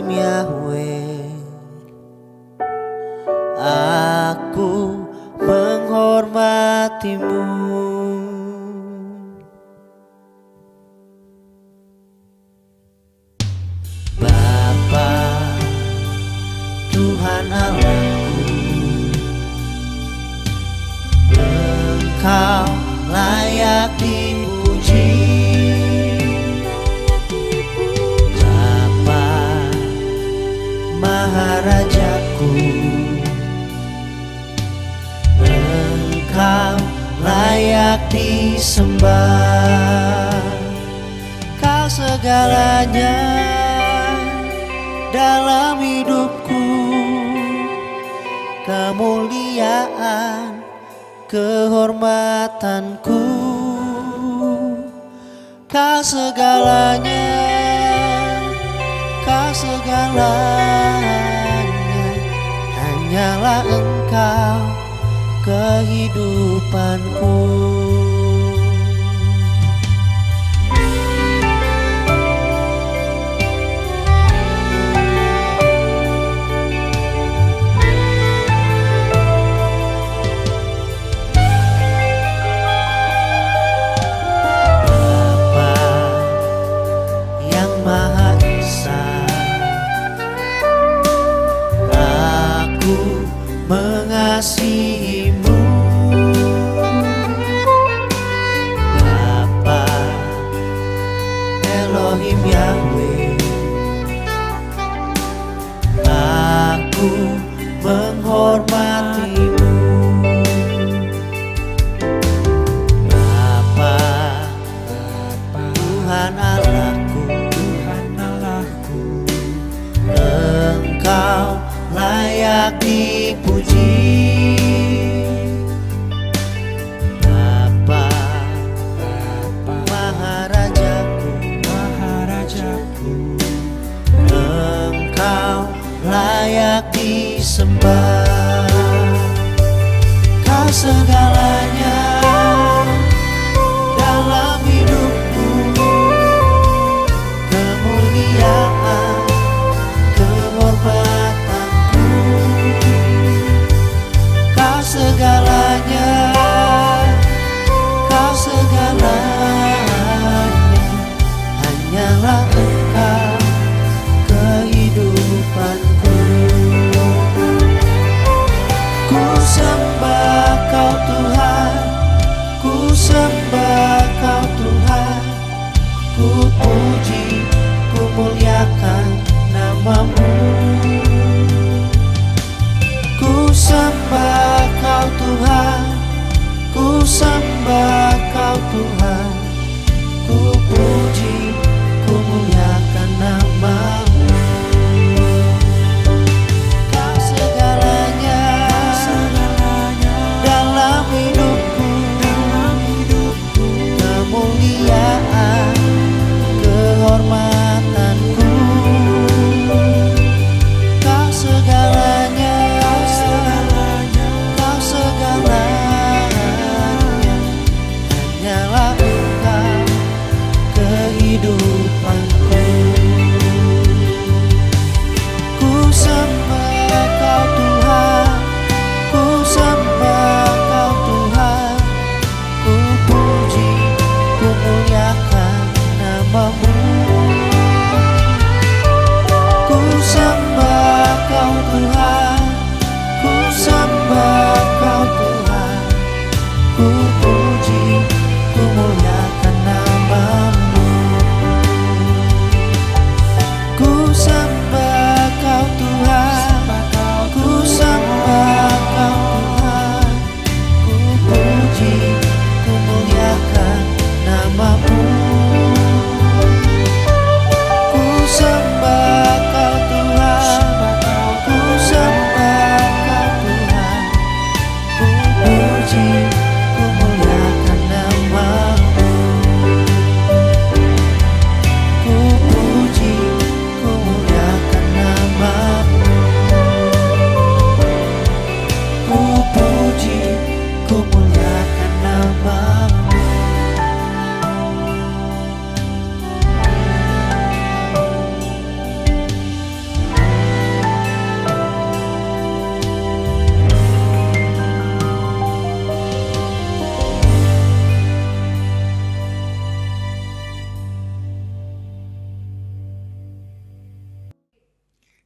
Elohim Yahweh, aku menghormatimu. Bapa, Tuhan Allahku, Engkau layak dipuji. Bapa, Maharajaku, Engkau layak disembah. Kau segalanya dalam hidupku, kemuliaan, kehormatanku. Kau segalanya, kau segalanya, hanyalah Engkau kehidupanku. Maha Esa, aku mengasihimu.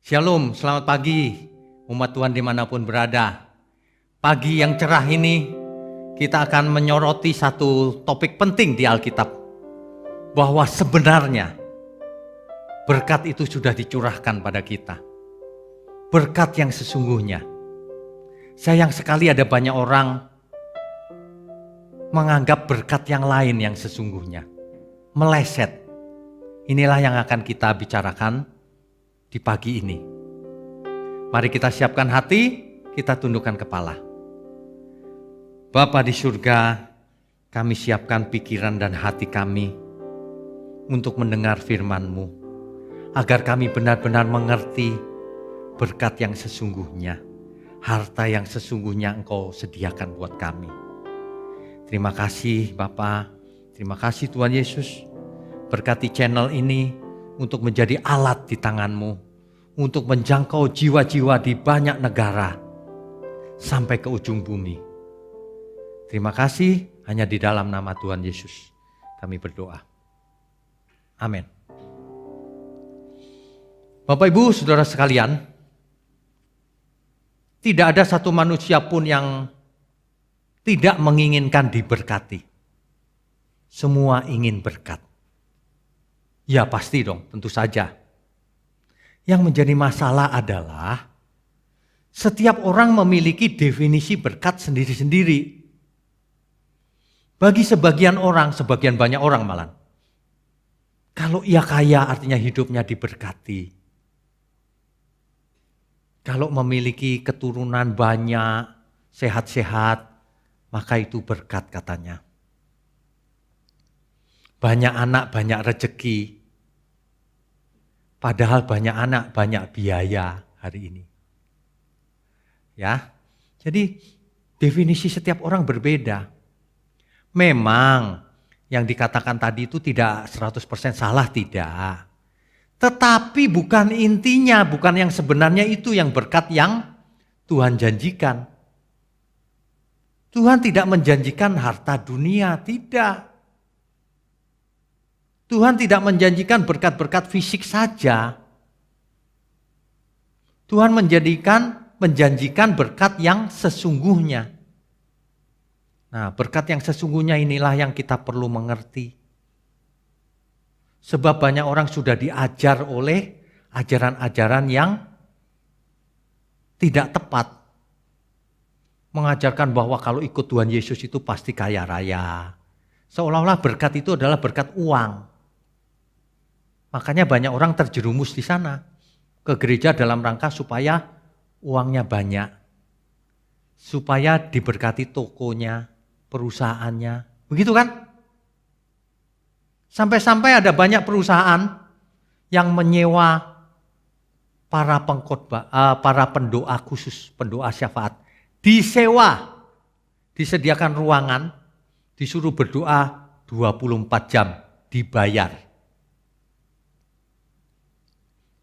Shalom, selamat pagi umat Tuhan dimanapun berada. Pagi yang cerah ini kita akan menyoroti satu topik penting di Alkitab. Bahwa sebenarnya berkat itu sudah dicurahkan pada kita. Berkat yang sesungguhnya. Sayang sekali ada banyak orang menganggap berkat yang lain yang sesungguhnya. Meleset. Inilah yang akan kita bicarakan di pagi ini. Mari kita siapkan hati, kita tundukkan kepala. Bapa di surga, kami siapkan pikiran dan hati kami untuk mendengar firman-Mu, agar kami benar-benar mengerti berkat yang sesungguhnya, harta yang sesungguhnya Engkau sediakan buat kami. Terima kasih Bapa, terima kasih Tuhan Yesus, berkati channel ini untuk menjadi alat di tangan-Mu, untuk menjangkau jiwa-jiwa di banyak negara, sampai ke ujung bumi. Terima kasih, hanya di dalam nama Tuhan Yesus kami berdoa. Amin. Bapak Ibu Saudara sekalian, tidak ada satu manusia pun yang tidak menginginkan diberkati. Semua ingin berkat. Ya pasti dong, tentu saja. Yang menjadi masalah adalah setiap orang memiliki definisi berkat sendiri-sendiri. Bagi sebagian orang, sebagian banyak orang malah, kalau ia kaya artinya hidupnya diberkati. Kalau memiliki keturunan banyak, sehat-sehat, maka itu berkat katanya. Banyak anak, banyak rezeki. Padahal banyak anak, banyak biaya hari ini. Ya, jadi definisi setiap orang berbeda. Memang yang dikatakan tadi itu tidak 100% salah, tidak. Tetapi bukan intinya, bukan yang sebenarnya itu yang berkat yang Tuhan janjikan. Tuhan tidak menjanjikan harta dunia, tidak. Tuhan tidak menjanjikan berkat-berkat fisik saja. Tuhan menjanjikan berkat yang sesungguhnya. Nah, berkat yang sesungguhnya inilah yang kita perlu mengerti. Sebab banyak orang sudah diajar oleh ajaran-ajaran yang tidak tepat. Mengajarkan bahwa kalau ikut Tuhan Yesus itu pasti kaya raya. Seolah-olah berkat itu adalah berkat uang. Makanya banyak orang terjerumus di sana. Ke gereja dalam rangka supaya uangnya banyak. Supaya diberkati tokonya, perusahaannya. Begitu kan? Sampai-sampai ada banyak perusahaan yang menyewa para pengkhotbah, para pendoa khusus, pendoa syafaat. Disewa, disediakan ruangan, disuruh berdoa 24 jam, dibayar.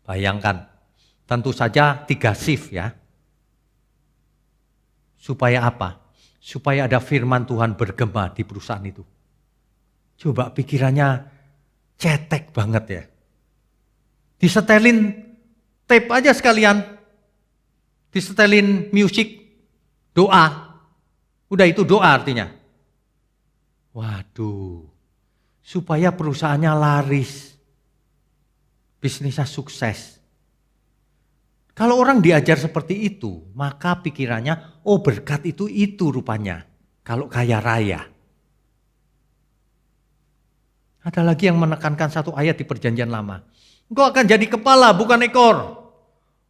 Bayangkan, tentu saja 3 shift ya. Supaya apa? Supaya ada firman Tuhan bergema di perusahaan itu. Coba pikirannya cetek banget ya. Disetelin tape aja sekalian. Disetelin musik, doa. Udah itu doa artinya. Waduh, supaya perusahaannya laris. Bisnisnya sukses. Kalau orang diajar seperti itu, maka pikirannya, oh berkat itu rupanya. Kalau kaya raya. Ada lagi yang menekankan satu ayat di Perjanjian Lama. Engkau akan jadi kepala, bukan ekor.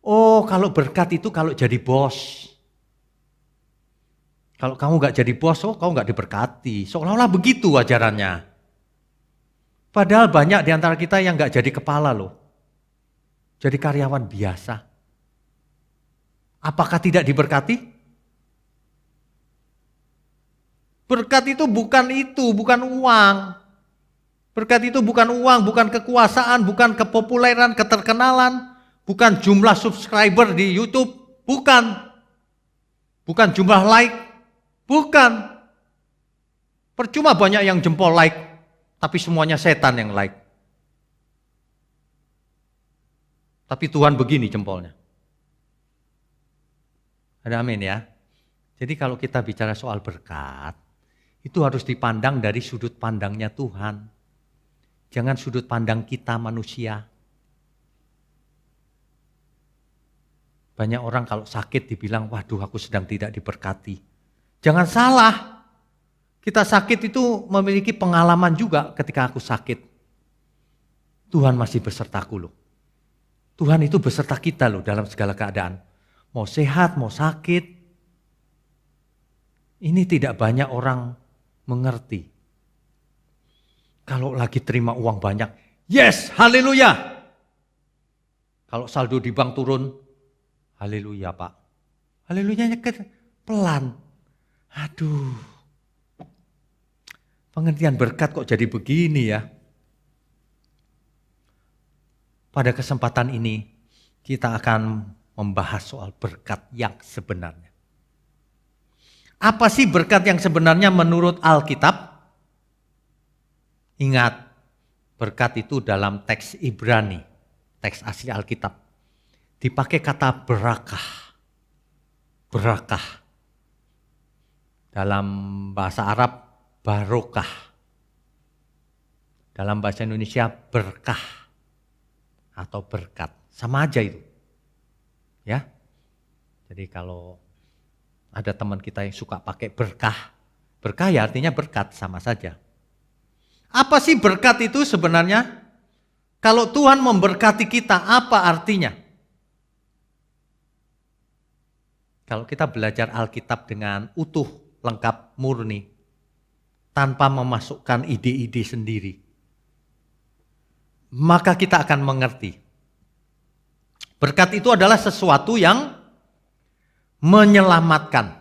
Oh kalau berkat itu kalau jadi bos. Kalau kamu gak jadi bos, oh kamu gak diberkati. Seolah-olah begitu ajarannya. Padahal banyak di antara kita yang gak jadi kepala loh. Jadi karyawan biasa. Apakah tidak diberkati? Berkat itu, bukan uang. Berkat itu bukan uang, bukan kekuasaan, bukan kepopuleran, keterkenalan, bukan jumlah subscriber di YouTube, bukan. Bukan jumlah like, bukan. Percuma banyak yang jempol like, tapi semuanya setan yang like. Tapi Tuhan begini jempolnya. Ada amin ya. Jadi kalau kita bicara soal berkat, itu harus dipandang dari sudut pandangnya Tuhan. Jangan sudut pandang kita manusia. Banyak orang kalau sakit dibilang, waduh aku sedang tidak diberkati. Jangan salah. Kita sakit itu memiliki pengalaman juga ketika aku sakit. Tuhan masih besertaku loh. Tuhan itu beserta kita loh dalam segala keadaan. Mau sehat, mau sakit. Ini tidak banyak orang mengerti. Kalau lagi terima uang banyak, yes, haleluya. Kalau saldo di bank turun, haleluya Pak. Haleluyanya pelan. Aduh. Pengertian berkat kok jadi begini ya. Pada kesempatan ini kita akan membahas soal berkat yang sebenarnya. Apa sih berkat yang sebenarnya menurut Alkitab? Ingat, berkat itu dalam teks Ibrani, teks asli Alkitab, dipakai kata berakah. Berakah. Dalam bahasa Arab, barokah. Dalam bahasa Indonesia, berkah atau berkat. Sama aja itu. Ya. Jadi kalau ada teman kita yang suka pakai berkah, berkah ya artinya berkat, sama saja. Apa sih berkat itu sebenarnya? Kalau Tuhan memberkati kita, apa artinya? Kalau kita belajar Alkitab dengan utuh, lengkap, murni, tanpa memasukkan ide-ide sendiri, maka kita akan mengerti. Berkat itu adalah sesuatu yang menyelamatkan.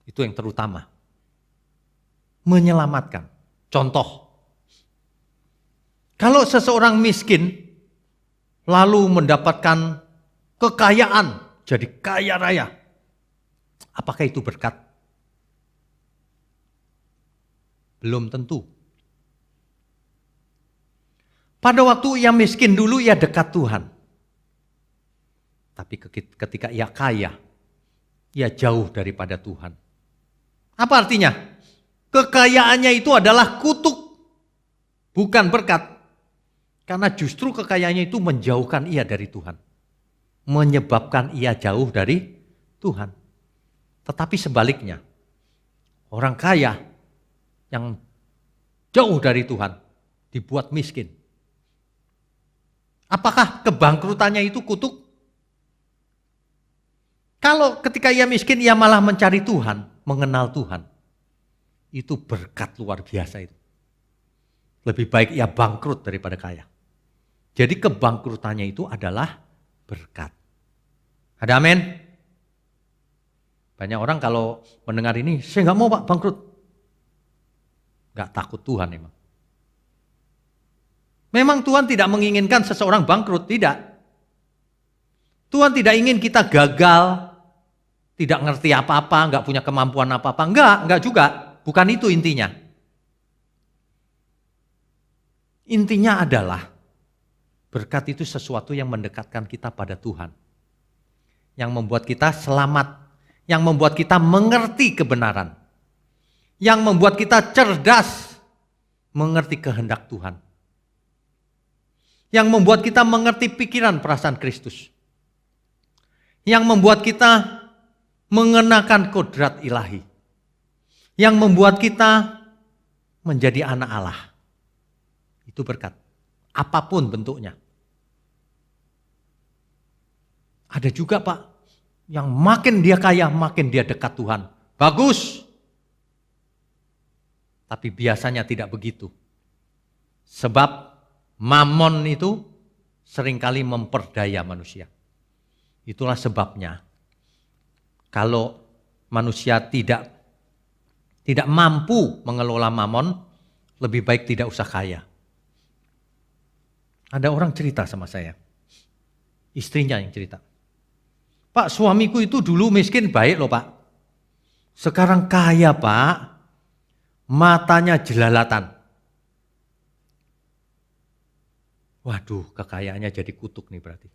Itu yang terutama. Menyelamatkan. Contoh. Kalau seseorang miskin lalu mendapatkan kekayaan, jadi kaya raya. Apakah itu berkat? Belum tentu. Pada waktu ia miskin dulu ia dekat Tuhan. Tapi ketika ia kaya, ia jauh daripada Tuhan. Apa artinya? Kekayaannya itu adalah kutuk, bukan berkat. Karena justru kekayaannya itu menjauhkan ia dari Tuhan. Menyebabkan ia jauh dari Tuhan. Tetapi sebaliknya, orang kaya yang jauh dari Tuhan dibuat miskin. Apakah kebangkrutannya itu kutuk? Kalau ketika ia miskin, ia malah mencari Tuhan, mengenal Tuhan. Itu berkat luar biasa itu. Lebih baik ia bangkrut daripada kaya. Jadi kebangkrutannya itu adalah berkat. Ada amin? Banyak orang kalau mendengar ini, saya nggak mau Pak bangkrut. Nggak takut Tuhan emang. Memang Tuhan tidak menginginkan seseorang bangkrut, tidak. Tuhan tidak ingin kita gagal, tidak ngerti apa-apa, nggak punya kemampuan apa-apa. Enggak juga. Bukan itu intinya. Intinya adalah berkat itu sesuatu yang mendekatkan kita pada Tuhan. Yang membuat kita selamat. Yang membuat kita mengerti kebenaran. Yang membuat kita cerdas mengerti kehendak Tuhan. Yang membuat kita mengerti pikiran perasaan Kristus. Yang membuat kita mengenakan kodrat ilahi. Yang membuat kita menjadi anak Allah. Itu berkat. Apapun bentuknya. Ada juga Pak, yang makin dia kaya, makin dia dekat Tuhan. Bagus. Tapi biasanya tidak begitu. Sebab mamon itu seringkali memperdaya manusia. Itulah sebabnya kalau manusia tidak mampu mengelola mamon, lebih baik tidak usah kaya. Ada orang cerita sama saya, istrinya yang cerita. Pak, suamiku itu dulu miskin baik loh Pak. Sekarang kaya Pak, matanya jelalatan. Waduh, kekayaannya jadi kutuk nih berarti.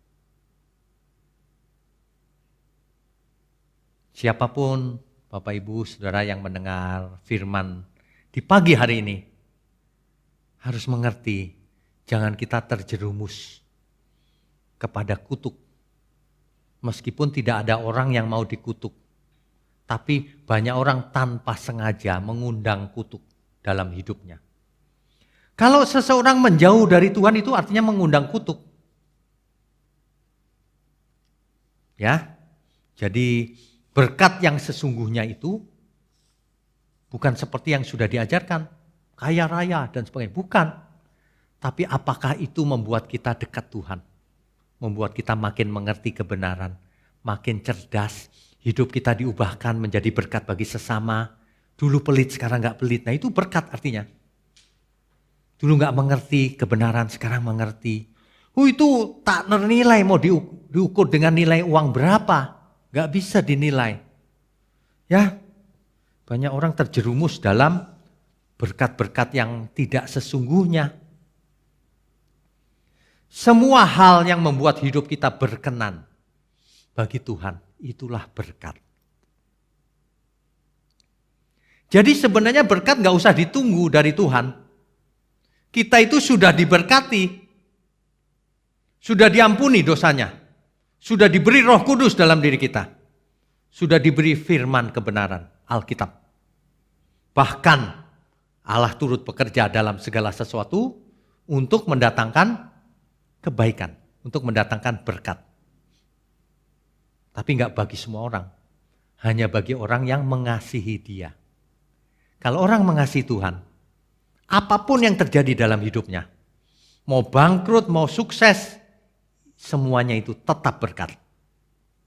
Siapapun Bapak Ibu Saudara yang mendengar firman di pagi hari ini harus mengerti, jangan kita terjerumus kepada kutuk. Meskipun tidak ada orang yang mau dikutuk, tapi banyak orang tanpa sengaja mengundang kutuk dalam hidupnya. Kalau seseorang menjauh dari Tuhan itu artinya mengundang kutuk. Ya, jadi berkat yang sesungguhnya itu bukan seperti yang sudah diajarkan, kaya raya dan sebagainya. Bukan. Tapi apakah itu membuat kita dekat Tuhan? Membuat kita makin mengerti kebenaran, makin cerdas, hidup kita diubahkan menjadi berkat bagi sesama. Dulu pelit, sekarang gak pelit. Nah itu berkat artinya. Dulu gak mengerti kebenaran, sekarang mengerti. Itu tak ternilai, mau diukur dengan nilai uang berapa. Gak bisa dinilai. Ya, banyak orang terjerumus dalam berkat-berkat yang tidak sesungguhnya. Semua hal yang membuat hidup kita berkenan bagi Tuhan, itulah berkat. Jadi sebenarnya berkat gak usah ditunggu dari Tuhan. Kita itu sudah diberkati, sudah diampuni dosanya, sudah diberi Roh Kudus dalam diri kita, sudah diberi firman kebenaran, Alkitab. Bahkan Allah turut bekerja dalam segala sesuatu untuk mendatangkan kebaikan, untuk mendatangkan berkat. Tapi enggak bagi semua orang, hanya bagi orang yang mengasihi Dia. Kalau orang mengasihi Tuhan, apapun yang terjadi dalam hidupnya, mau bangkrut, mau sukses, semuanya itu tetap berkat.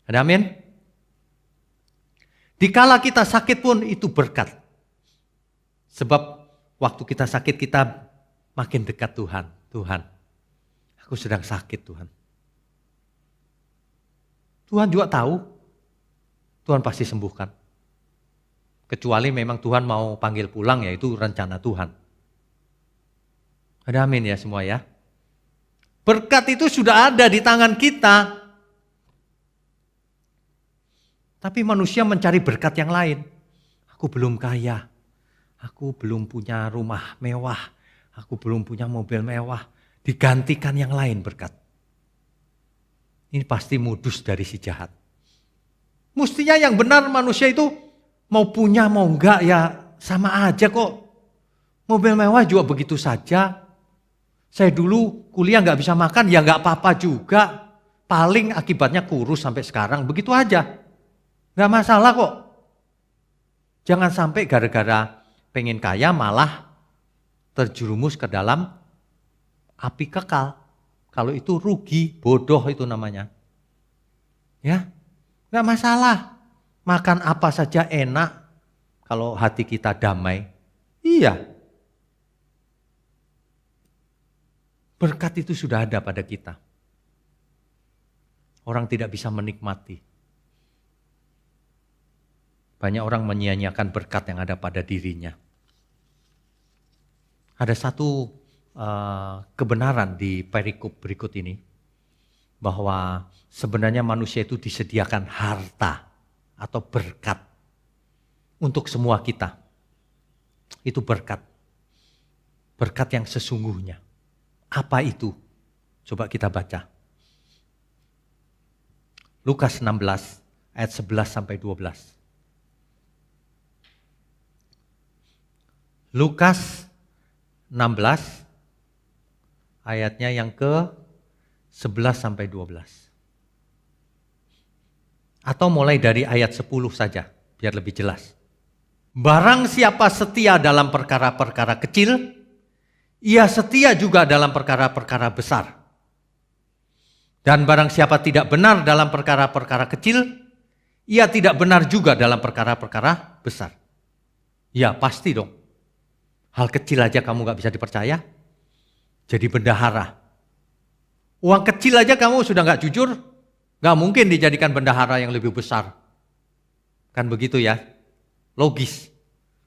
Ada amin? Dikala kita sakit pun itu berkat. Sebab waktu kita sakit kita makin dekat Tuhan. Tuhan, aku sedang sakit Tuhan. Tuhan juga tahu, Tuhan pasti sembuhkan. Kecuali memang Tuhan mau panggil pulang, ya itu rencana Tuhan. Ada amin ya semua ya. Berkat itu sudah ada di tangan kita. Tapi manusia mencari berkat yang lain. Aku belum kaya, aku belum punya rumah mewah, aku belum punya mobil mewah. Digantikan yang lain berkat. Ini pasti modus dari si jahat. Mestinya yang benar manusia itu mau punya mau enggak ya sama aja kok. Mobil mewah juga begitu saja. Saya dulu kuliah enggak bisa makan ya enggak apa-apa juga. Paling akibatnya kurus sampai sekarang, begitu aja. Enggak masalah kok. Jangan sampai gara-gara pengen kaya malah terjerumus ke dalam api kekal. Kalau itu rugi, bodoh itu namanya. Ya, enggak masalah. Makan apa saja enak kalau hati kita damai. Iya. Berkat itu sudah ada pada kita. Orang tidak bisa menikmati. Banyak orang menyia-nyiakan berkat yang ada pada dirinya. Ada satu kebenaran di perikop berikut ini, bahwa sebenarnya manusia itu disediakan harta atau berkat untuk semua kita. Itu berkat. Berkat yang sesungguhnya. Apa itu? Coba kita baca. Lukas 16 ayat 11 sampai 12. Lukas 16 ayatnya yang ke 11 sampai 12. Atau mulai dari ayat 10 saja, biar lebih jelas. Barang siapa setia dalam perkara-perkara kecil, ia setia juga dalam perkara-perkara besar. Dan barang siapa tidak benar dalam perkara-perkara kecil, ia tidak benar juga dalam perkara-perkara besar. Ya pasti dong. Hal kecil aja kamu gak bisa dipercaya. Jadi bendahara. Uang kecil aja kamu sudah gak jujur, gak mungkin dijadikan bendahara yang lebih besar. Kan begitu ya, logis.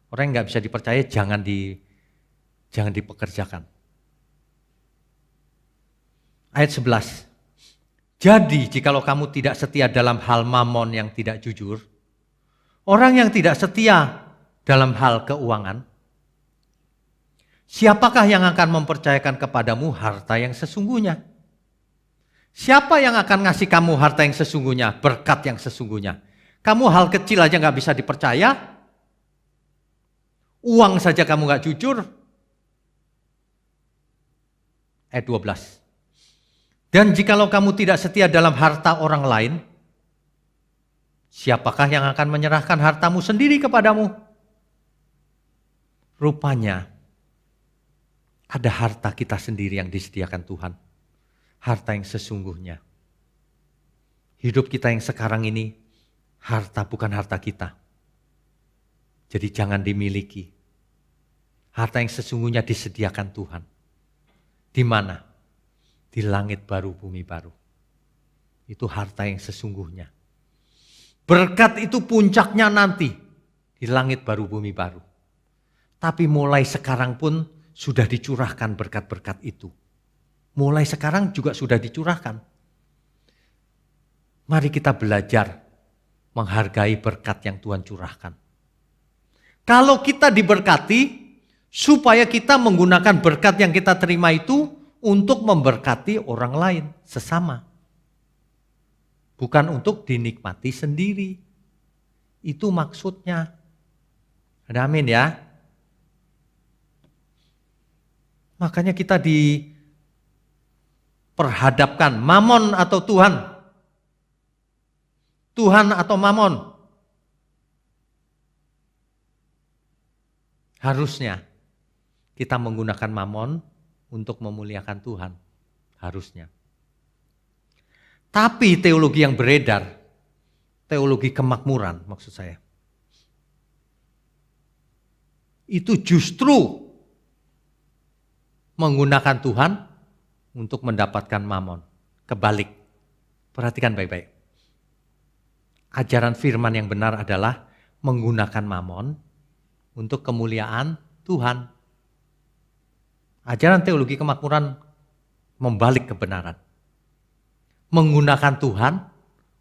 Orang yang gak bisa dipercaya jangan dipekerjakan. Ayat 11. Jadi jikalau kamu tidak setia dalam hal mamon yang tidak jujur, Orang yang tidak setia dalam hal keuangan, siapakah yang akan mempercayakan kepadamu harta yang sesungguhnya? Siapa yang akan ngasih kamu harta yang sesungguhnya, berkat yang sesungguhnya? Kamu hal kecil aja gak bisa dipercaya, uang saja kamu gak jujur. Ayat 12. Dan jikalau kamu tidak setia dalam harta orang lain, siapakah yang akan menyerahkan hartamu sendiri kepadamu? Rupanya ada harta kita sendiri yang disediakan Tuhan. Harta yang sesungguhnya. Hidup kita yang sekarang ini, harta bukan harta kita. Jadi jangan dimiliki. Harta yang sesungguhnya disediakan Tuhan. Di mana? Di langit baru, bumi baru. Itu harta yang sesungguhnya. Berkat itu puncaknya nanti di langit baru, bumi baru. Tapi mulai sekarang pun sudah dicurahkan berkat-berkat itu. Mulai sekarang juga sudah dicurahkan. Mari kita belajar menghargai berkat yang Tuhan curahkan. Kalau kita diberkati, supaya kita menggunakan berkat yang kita terima itu untuk memberkati orang lain, sesama. Bukan untuk dinikmati sendiri. Itu maksudnya. Ada amin ya. Makanya kita diperhadapkan mamon atau Tuhan. Tuhan atau mamon. Harusnya kita menggunakan mamon untuk memuliakan Tuhan. Harusnya. Tapi teologi yang beredar, teologi kemakmuran maksud saya, itu justru menggunakan Tuhan untuk mendapatkan mamon. Kebalik. Perhatikan baik-baik. Ajaran firman yang benar adalah menggunakan mamon untuk kemuliaan Tuhan. Ajaran teologi kemakmuran membalik kebenaran. Menggunakan Tuhan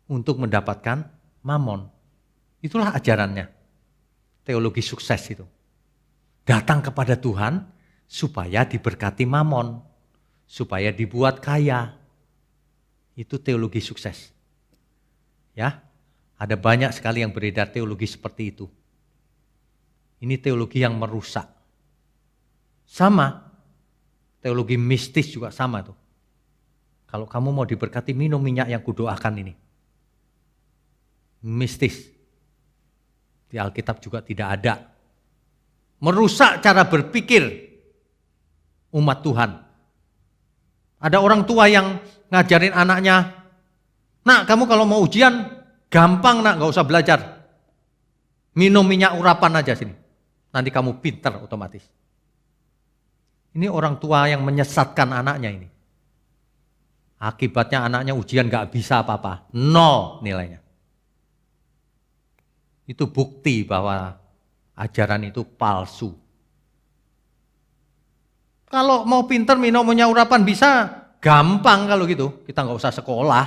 untuk mendapatkan mamon. Itulah ajarannya. Teologi sukses itu. Datang kepada Tuhan supaya diberkati mamon. Supaya dibuat kaya. Itu teologi sukses. Ya, ada banyak sekali yang beredar teologi seperti itu. Ini teologi yang merusak. Sama, teologi mistis juga sama tuh. Kalau kamu mau diberkati, minum minyak yang kudoakan ini. Mistis. Di Alkitab juga tidak ada. Merusak cara berpikir umat Tuhan. Ada orang tua yang ngajarin anaknya, nak kamu kalau mau ujian, gampang nak, gak usah belajar. Minum minyak urapan aja sini. Nanti kamu pintar otomatis. Ini orang tua yang menyesatkan anaknya ini. Akibatnya anaknya ujian gak bisa apa-apa. 0 nilainya. Itu bukti bahwa ajaran itu palsu. Kalau mau pintar minum minyak urapan bisa, gampang kalau gitu. Kita gak usah sekolah.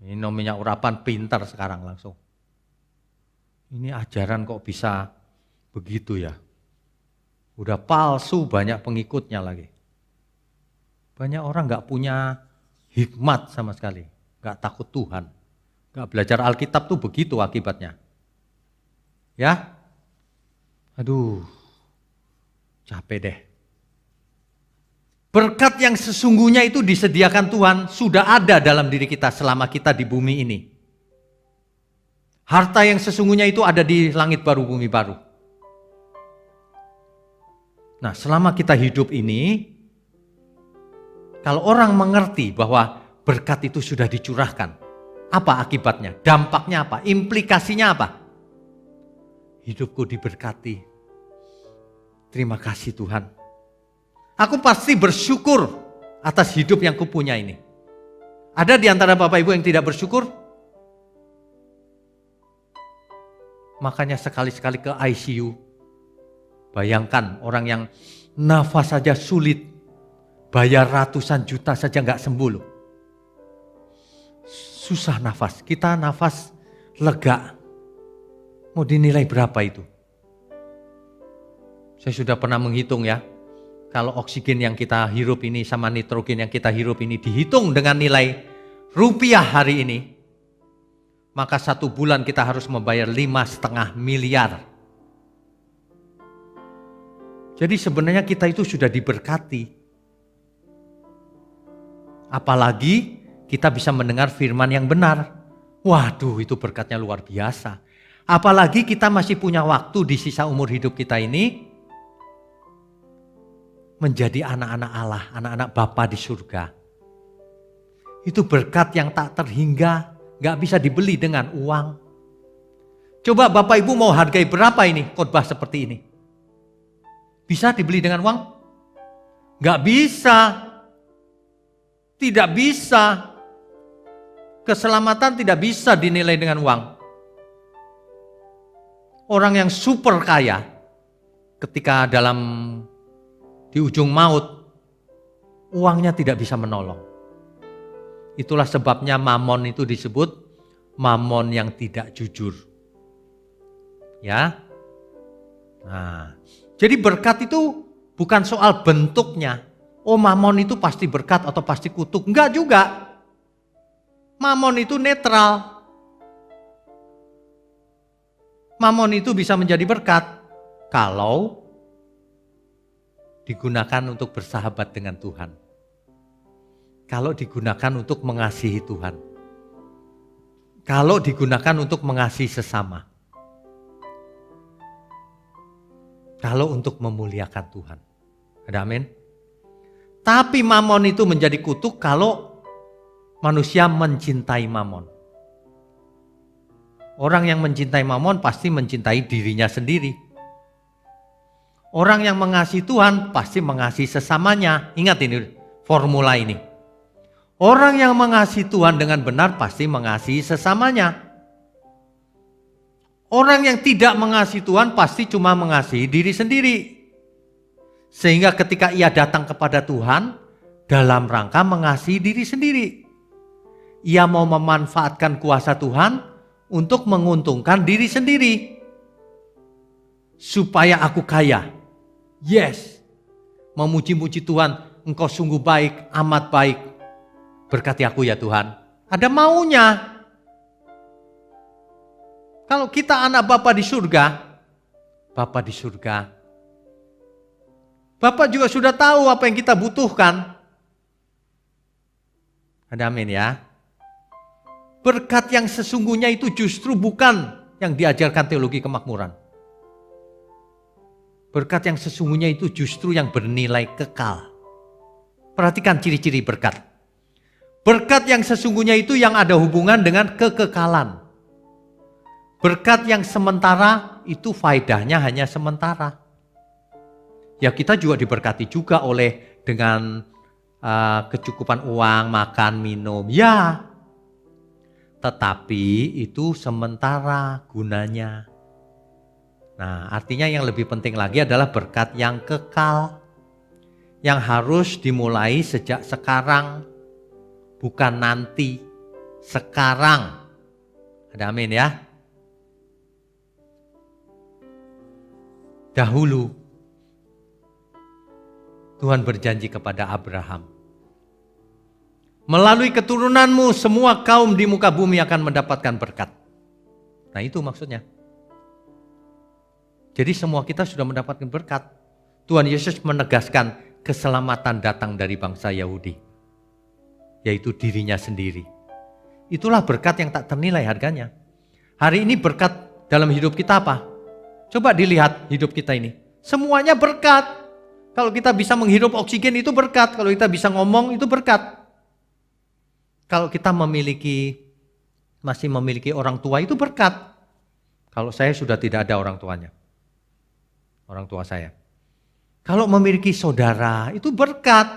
Minum minyak urapan pintar sekarang langsung. Ini ajaran kok bisa begitu ya. Udah palsu, banyak pengikutnya lagi. Banyak orang gak punya hikmat sama sekali. Gak takut Tuhan. Gak belajar Alkitab tuh begitu akibatnya. Ya. Aduh. Capek deh. Berkat yang sesungguhnya itu disediakan Tuhan. Sudah ada dalam diri kita selama kita di bumi ini. Harta yang sesungguhnya itu ada di langit baru, bumi baru. Nah, selama kita hidup ini, kalau orang mengerti bahwa berkat itu sudah dicurahkan, apa akibatnya? Dampaknya apa? Implikasinya apa? Hidupku diberkati. Terima kasih Tuhan. Aku pasti bersyukur atas hidup yang kupunya ini. Ada di antara Bapak Ibu yang tidak bersyukur? Makanya sekali-sekali ke ICU. Bayangkan orang yang nafas saja sulit. Bayar ratusan juta saja nggak sembuh loh. Susah nafas. Kita nafas lega. Mau dinilai berapa itu? Saya sudah pernah menghitung ya. Kalau oksigen yang kita hirup ini sama nitrogen yang kita hirup ini dihitung dengan nilai rupiah hari ini, maka 1 bulan kita harus membayar 5,5 miliar. Jadi sebenarnya kita itu sudah diberkati. Apalagi kita bisa mendengar firman yang benar. Waduh, itu berkatnya luar biasa. Apalagi kita masih punya waktu di sisa umur hidup kita ini menjadi anak-anak Allah, anak-anak Bapa di surga. Itu berkat yang tak terhingga, gak bisa dibeli dengan uang. Coba Bapak Ibu mau hargai berapa ini khotbah seperti ini? Bisa dibeli dengan uang? Gak bisa. Tidak bisa. Keselamatan tidak bisa dinilai dengan uang. Orang yang super kaya, ketika di ujung maut, uangnya tidak bisa menolong. Itulah sebabnya mamon itu disebut mamon yang tidak jujur. Ya. Nah, jadi berkat itu bukan soal bentuknya. Oh, mamon itu pasti berkat atau pasti kutuk. Enggak juga. Mamon itu netral. Mamon itu bisa menjadi berkat kalau digunakan untuk bersahabat dengan Tuhan. Kalau digunakan untuk mengasihi Tuhan. Kalau digunakan untuk mengasihi sesama. Kalau untuk memuliakan Tuhan. Ada amin? Tapi mamon itu menjadi kutuk kalau manusia mencintai mamon. Orang yang mencintai mamon pasti mencintai dirinya sendiri. Orang yang mengasihi Tuhan pasti mengasihi sesamanya. Ingat ini formula ini. Orang yang mengasihi Tuhan dengan benar pasti mengasihi sesamanya. Orang yang tidak mengasihi Tuhan pasti cuma mengasihi diri sendiri. Sehingga ketika ia datang kepada Tuhan dalam rangka mengasihi diri sendiri. Ia mau memanfaatkan kuasa Tuhan untuk menguntungkan diri sendiri. Supaya aku kaya. Yes. Memuji-muji Tuhan, Engkau sungguh baik, amat baik. Berkati aku ya Tuhan. Ada maunya. Kalau kita anak Bapa di surga, Bapa di surga, Bapak juga sudah tahu apa yang kita butuhkan. Ada amin ya. Berkat yang sesungguhnya itu justru bukan yang diajarkan teologi kemakmuran. Berkat yang sesungguhnya itu justru yang bernilai kekal. Perhatikan ciri-ciri berkat. Berkat yang sesungguhnya itu yang ada hubungan dengan kekekalan. Berkat yang sementara itu faedahnya hanya sementara. Ya kita juga diberkati juga dengan kecukupan uang, makan, minum. Ya, tetapi itu sementara gunanya. Nah, artinya yang lebih penting lagi adalah berkat yang kekal. Yang harus dimulai sejak sekarang. Bukan nanti. Sekarang. Ada amin ya. Dahulu Tuhan berjanji kepada Abraham. Melalui keturunanmu semua kaum di muka bumi akan mendapatkan berkat. Nah itu maksudnya. Jadi semua kita sudah mendapatkan berkat. Tuhan Yesus menegaskan keselamatan datang dari bangsa Yahudi. Yaitu dirinya sendiri. Itulah berkat yang tak ternilai harganya. Hari ini berkat dalam hidup kita apa? Coba dilihat hidup kita ini. Semuanya berkat. Kalau kita bisa menghirup oksigen itu berkat. Kalau kita bisa ngomong itu berkat. Kalau kita masih memiliki orang tua itu berkat. Kalau saya sudah tidak ada orang tuanya. Orang tua saya. Kalau memiliki saudara itu berkat.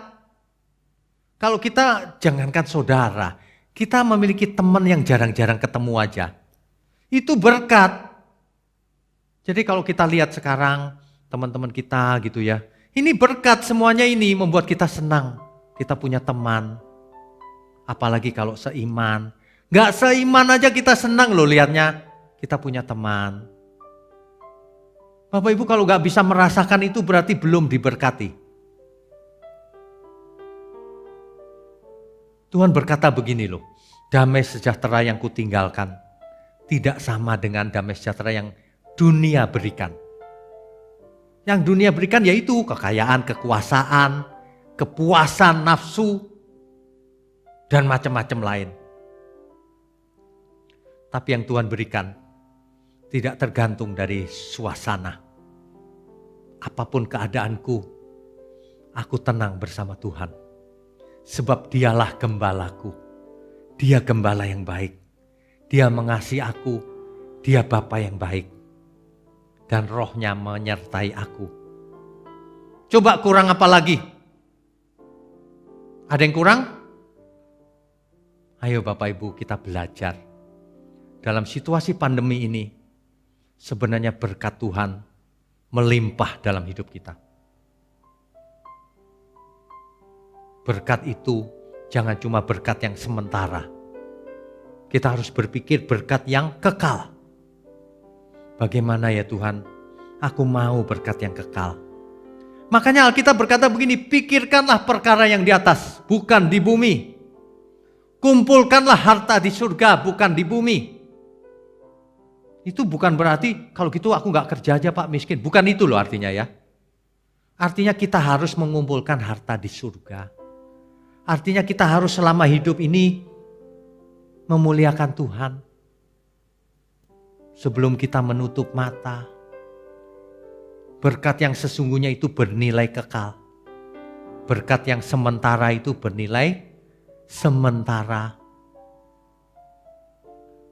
Kalau kita jangankan saudara. Kita memiliki teman yang jarang-jarang ketemu aja. Itu berkat. Jadi kalau kita lihat sekarang teman-teman kita gitu ya. Ini berkat semuanya ini membuat kita senang. Kita punya teman. Apalagi kalau seiman. Gak seiman aja kita senang loh lihatnya. Kita punya teman. Bapak Ibu kalau gak bisa merasakan itu berarti belum diberkati. Tuhan berkata begini loh, damai sejahtera yang kutinggalkan tidak sama dengan damai sejahtera yang dunia berikan. Yang dunia berikan yaitu kekayaan, kekuasaan, kepuasan nafsu, dan macam-macam lain. Tapi yang Tuhan berikan tidak tergantung dari suasana. Apapun keadaanku, aku tenang bersama Tuhan. Sebab dialah gembalaku. Dia gembala yang baik. Dia mengasihi aku. Dia Bapa yang baik. Dan rohnya menyertai aku. Coba kurang apa lagi? Ada yang kurang? Ayo Bapak Ibu kita belajar. Dalam situasi pandemi ini, sebenarnya berkat Tuhan melimpah dalam hidup kita. Berkat itu jangan cuma berkat yang sementara. Kita harus berpikir berkat yang kekal. Bagaimana ya Tuhan? Aku mau berkat yang kekal. Makanya Alkitab berkata begini, pikirkanlah perkara yang di atas, bukan di bumi. Kumpulkanlah harta di surga, bukan di bumi. Itu bukan berarti kalau gitu aku gak kerja aja Pak miskin. Bukan itu loh artinya ya. Artinya kita harus mengumpulkan harta di surga. Artinya kita harus selama hidup ini memuliakan Tuhan. Sebelum kita menutup mata. Berkat yang sesungguhnya itu bernilai kekal. Berkat yang sementara itu bernilai sementara.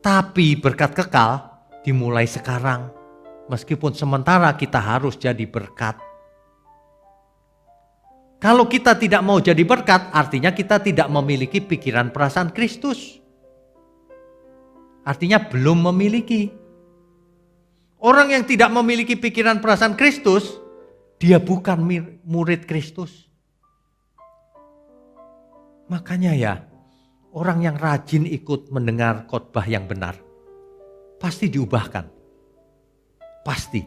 Tapi berkat kekal dimulai sekarang. Meskipun sementara kita harus jadi berkat. Kalau kita tidak mau jadi berkat, artinya kita tidak memiliki pikiran perasaan Kristus. Artinya belum memiliki. Orang yang tidak memiliki pikiran perasaan Kristus, dia bukan murid Kristus. Makanya ya, orang yang rajin ikut mendengar khotbah yang benar, pasti diubahkan. Pasti.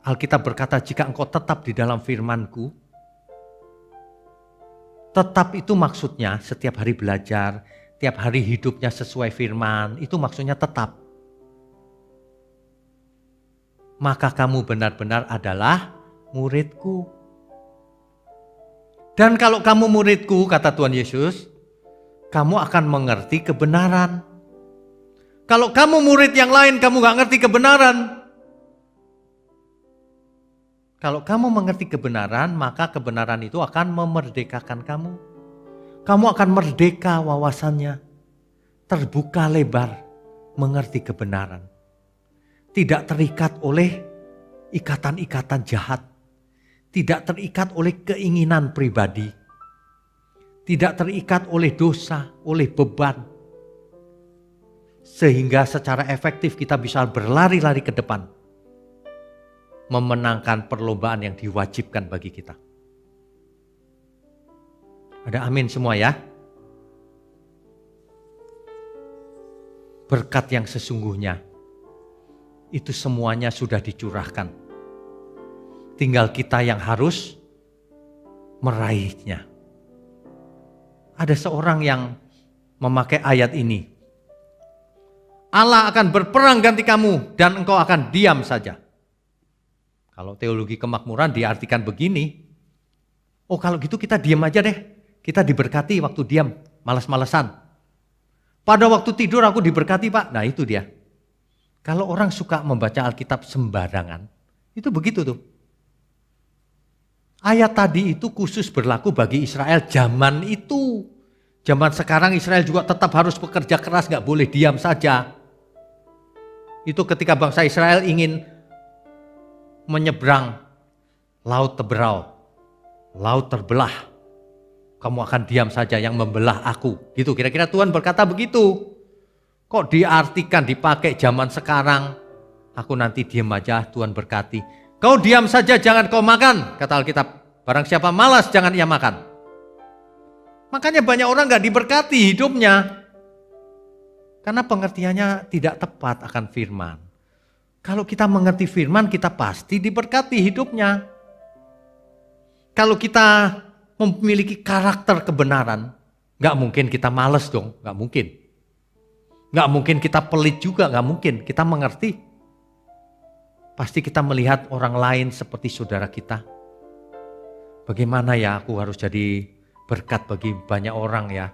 Alkitab berkata, jika engkau tetap di dalam firman-Ku, tetap itu maksudnya setiap hari belajar, tiap hari hidupnya sesuai firman, itu maksudnya tetap. Maka kamu benar-benar adalah murid-Ku. Dan kalau kamu murid-Ku, kata Tuhan Yesus, kamu akan mengerti kebenaran. Kalau kamu murid yang lain, kamu gak ngerti kebenaran. Kalau kamu mengerti kebenaran, maka kebenaran itu akan memerdekakan kamu. Kamu akan merdeka wawasannya. Terbuka lebar, mengerti kebenaran. Tidak terikat oleh ikatan-ikatan jahat. Tidak terikat oleh keinginan pribadi. Tidak terikat oleh dosa, oleh beban. Sehingga secara efektif kita bisa berlari-lari ke depan. Memenangkan perlombaan yang diwajibkan bagi kita. Ada amin semua ya? Berkat yang sesungguhnya itu semuanya sudah dicurahkan. Tinggal kita yang harus meraihnya. Ada seorang yang memakai ayat ini. Allah akan berperang ganti kamu dan engkau akan diam saja. Kalau teologi kemakmuran diartikan begini. Oh kalau gitu kita diam aja deh. Kita diberkati waktu diam, malas-malesan. Pada waktu tidur aku diberkati Pak. Nah itu dia. Kalau orang suka membaca Alkitab sembarangan, itu begitu tuh. Ayat tadi itu khusus berlaku bagi Israel zaman itu. Zaman sekarang Israel juga tetap harus bekerja keras, gak boleh diam saja. Itu ketika bangsa Israel ingin menyeberang laut Teberau, laut terbelah. Kamu akan diam saja yang membelah aku. Gitu kira-kira Tuhan berkata begitu. Kok diartikan, dipakai zaman sekarang. Aku nanti diam aja, Tuhan berkati. Kau diam saja, jangan kau makan, kata Alkitab. Barang siapa malas, jangan ia makan. Makanya banyak orang gak diberkati hidupnya. Karena pengertiannya tidak tepat akan firman. Kalau kita mengerti firman, kita pasti diberkati hidupnya. Kalau kita memiliki karakter kebenaran, gak mungkin kita males dong, gak mungkin. Gak mungkin kita pelit juga, gak mungkin. Kita mengerti. Pasti kita melihat orang lain seperti saudara kita. Bagaimana ya aku harus jadi berkat bagi banyak orang ya.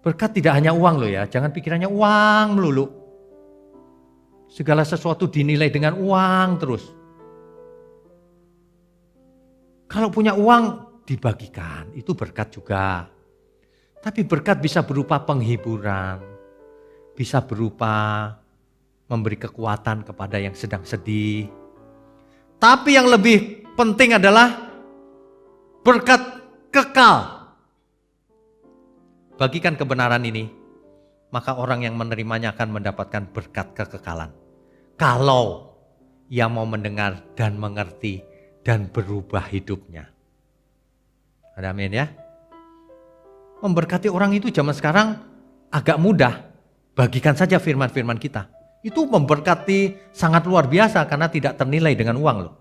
Berkat tidak hanya uang loh ya, jangan pikirannya uang melulu. Segala sesuatu dinilai dengan uang terus. Kalau punya uang dibagikan, itu berkat juga. Tapi berkat bisa berupa penghiburan, bisa berupa memberi kekuatan kepada yang sedang sedih. Tapi yang lebih penting adalah berkat kekal. Bagikan kebenaran ini, maka orang yang menerimanya akan mendapatkan berkat kekekalan. Kalau ia mau mendengar dan mengerti dan berubah hidupnya. Ada amin ya? Memberkati orang itu zaman sekarang agak mudah. Bagikan saja firman-firman kita. Itu memberkati sangat luar biasa karena tidak ternilai dengan uang loh.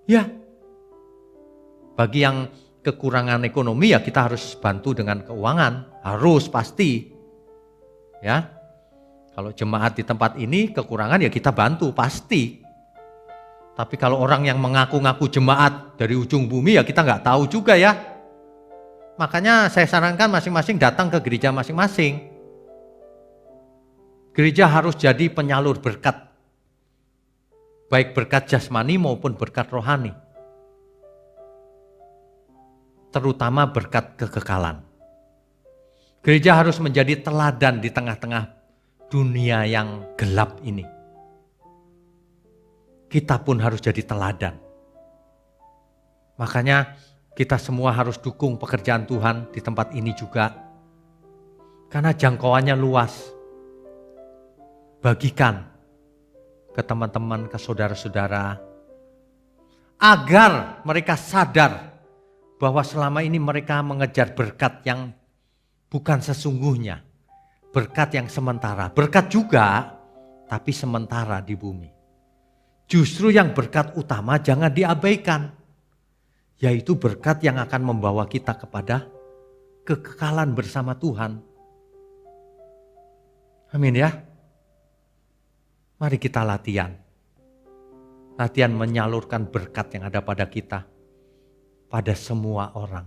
Ya. Bagi yang kekurangan ekonomi ya kita harus bantu dengan keuangan. Harus pasti. Ya. Kalau jemaat di tempat ini kekurangan ya kita bantu pasti. Tapi kalau orang yang mengaku-ngaku jemaat dari ujung bumi ya kita nggak tahu juga ya. Makanya saya sarankan masing-masing datang ke gereja masing-masing. Gereja harus jadi penyalur berkat. Baik berkat jasmani maupun berkat rohani. Terutama berkat kekekalan. Gereja harus menjadi teladan di tengah-tengah dunia yang gelap ini. Kita pun harus jadi teladan. Makanya kita semua harus dukung pekerjaan Tuhan di tempat ini juga. Karena jangkauannya luas. Bagikan ke teman-teman, ke saudara-saudara. Agar mereka sadar bahwa selama ini mereka mengejar berkat yang bukan sesungguhnya. Berkat yang sementara. Berkat juga, tapi sementara di bumi. Justru yang berkat utama jangan diabaikan. Yaitu berkat yang akan membawa kita kepada kekekalan bersama Tuhan. Amin ya. Mari kita latihan. Latihan menyalurkan berkat yang ada pada kita. Pada semua orang.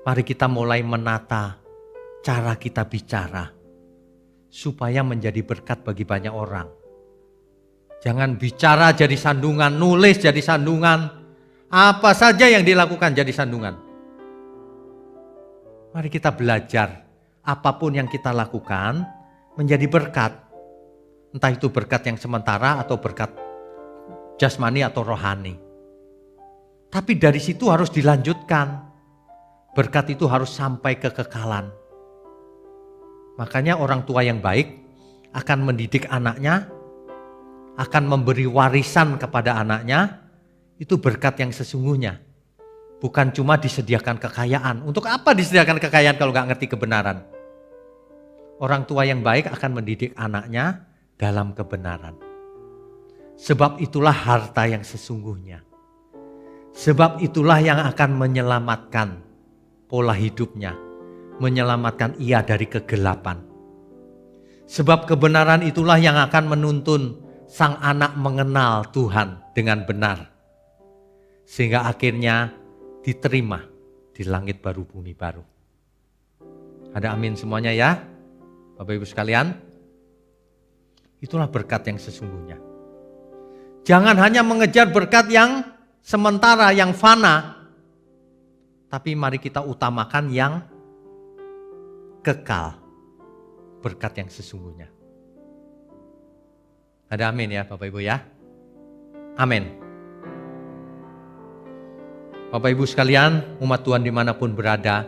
Mari kita mulai menata cara kita bicara. Supaya menjadi berkat bagi banyak orang. Jangan bicara jadi sandungan, nulis jadi sandungan. Apa saja yang dilakukan jadi sandungan. Mari kita belajar. Apapun yang kita lakukan menjadi berkat. Entah itu berkat yang sementara atau berkat jasmani atau rohani. Tapi dari situ harus dilanjutkan. Berkat itu harus sampai kekekalan. Makanya orang tua yang baik akan mendidik anaknya, akan memberi warisan kepada anaknya, itu berkat yang sesungguhnya. Bukan cuma disediakan kekayaan. Untuk apa disediakan kekayaan kalau gak ngerti kebenaran? Orang tua yang baik akan mendidik anaknya dalam kebenaran. Sebab itulah harta yang sesungguhnya. Sebab itulah yang akan menyelamatkan pola hidupnya. Menyelamatkan ia dari kegelapan. Sebab kebenaran itulah yang akan menuntun sang anak mengenal Tuhan dengan benar. Sehingga akhirnya diterima di langit baru bumi baru. Ada amin semuanya ya. Bapak Ibu sekalian. Itulah berkat yang sesungguhnya. Jangan hanya mengejar berkat yang sementara, yang fana. Tapi mari kita utamakan yang kekal. Berkat yang sesungguhnya. Ada amin ya Bapak Ibu ya. Amin. Bapak Ibu sekalian, umat Tuhan dimanapun berada.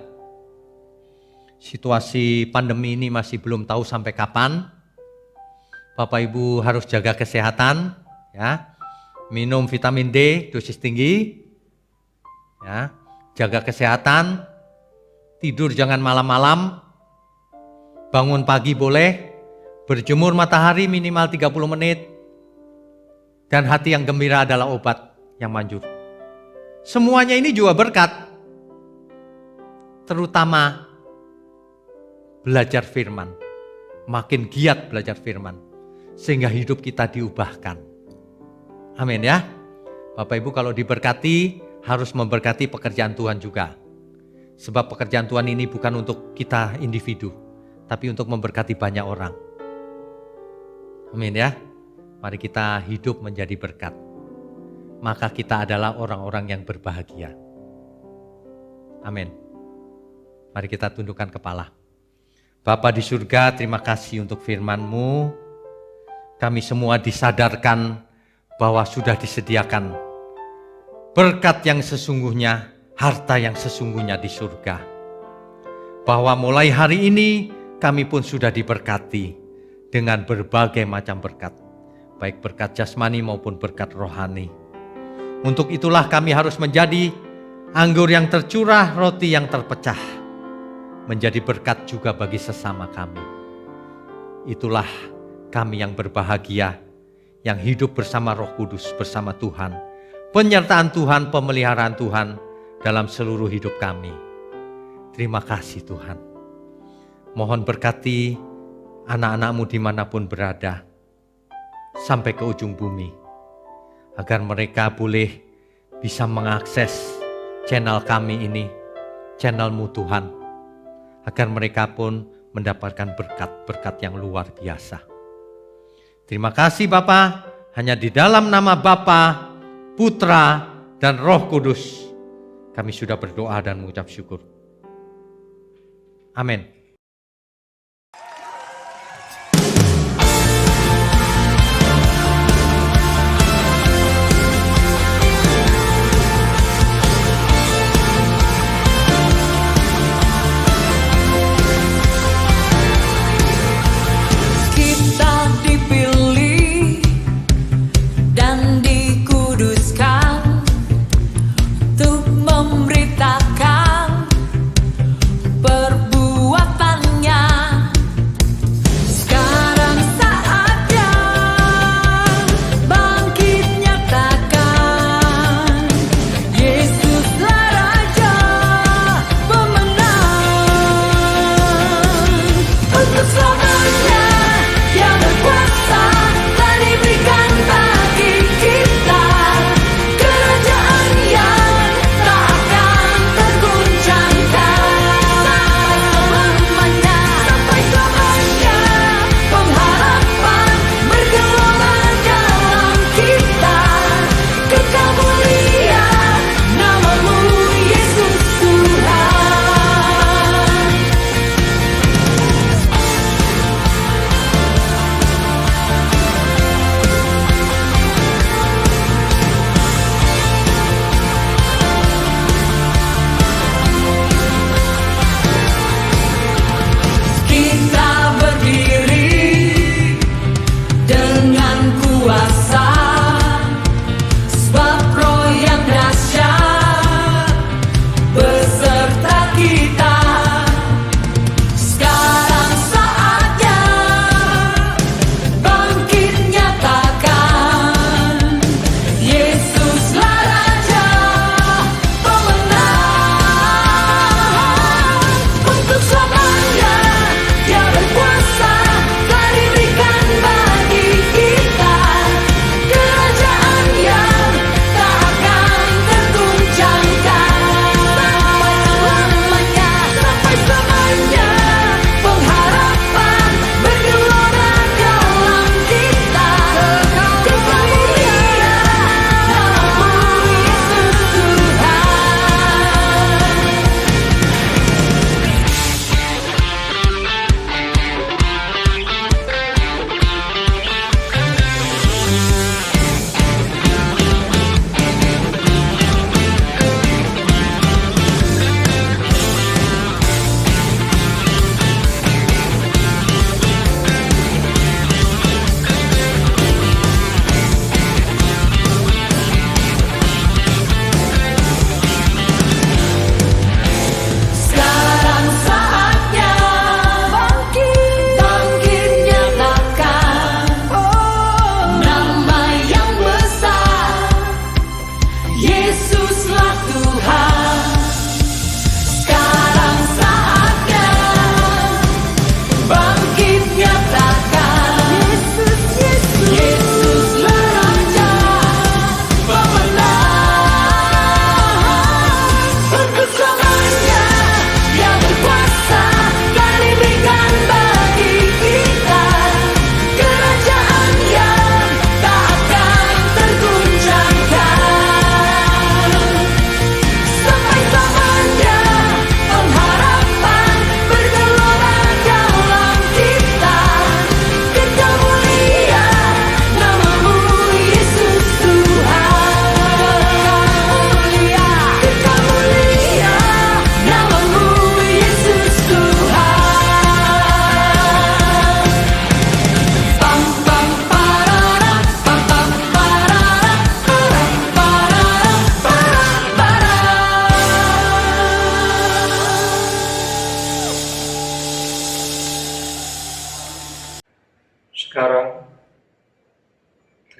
Situasi pandemi ini masih belum tahu sampai kapan. Bapak Ibu harus jaga kesehatan. Ya, minum vitamin D dosis tinggi. Ya, jaga kesehatan. Tidur jangan malam-malam. Bangun pagi boleh. Berjemur matahari minimal 30 menit. Dan hati yang gembira adalah obat yang manjur. Semuanya ini juga berkat. Terutama belajar firman. Makin giat belajar firman. Sehingga hidup kita diubahkan. Amin ya. Bapak Ibu kalau diberkati harus memberkati pekerjaan Tuhan juga. Sebab pekerjaan Tuhan ini bukan untuk kita individu. Tapi untuk memberkati banyak orang. Amin ya. Mari kita hidup menjadi berkat. Maka kita adalah orang-orang yang berbahagia. Amin. Mari kita tundukkan kepala. Bapa di surga, terima kasih untuk firman-Mu. Kami semua disadarkan bahwa sudah disediakan berkat yang sesungguhnya, harta yang sesungguhnya di surga. Bahwa mulai hari ini kami pun sudah diberkati dengan berbagai macam berkat. Baik berkat jasmani maupun berkat rohani. Untuk itulah kami harus menjadi anggur yang tercurah, roti yang terpecah. Menjadi berkat juga bagi sesama kami. Itulah kami yang berbahagia, yang hidup bersama Roh Kudus, bersama Tuhan. Penyertaan Tuhan, pemeliharaan Tuhan dalam seluruh hidup kami. Terima kasih Tuhan. Mohon berkati anak-anak-Mu dimanapun berada. Sampai ke ujung bumi, agar mereka boleh bisa mengakses channel kami ini, channel-Mu Tuhan, agar mereka pun mendapatkan berkat-berkat yang luar biasa. Terima kasih Bapa, hanya di dalam nama Bapa, Putra, dan Roh Kudus, kami sudah berdoa dan mengucap syukur. Amin. Memberitakan perbuatan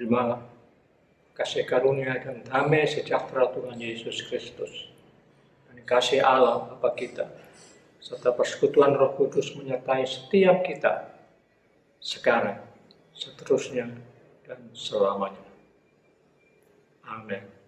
menerima kasih karunia dan damai sejahtera Tuhan Yesus Kristus, dan kasih Allah Bapa kita, serta persekutuan Roh Kudus menyertai setiap kita sekarang, seterusnya, dan selamanya. Amin.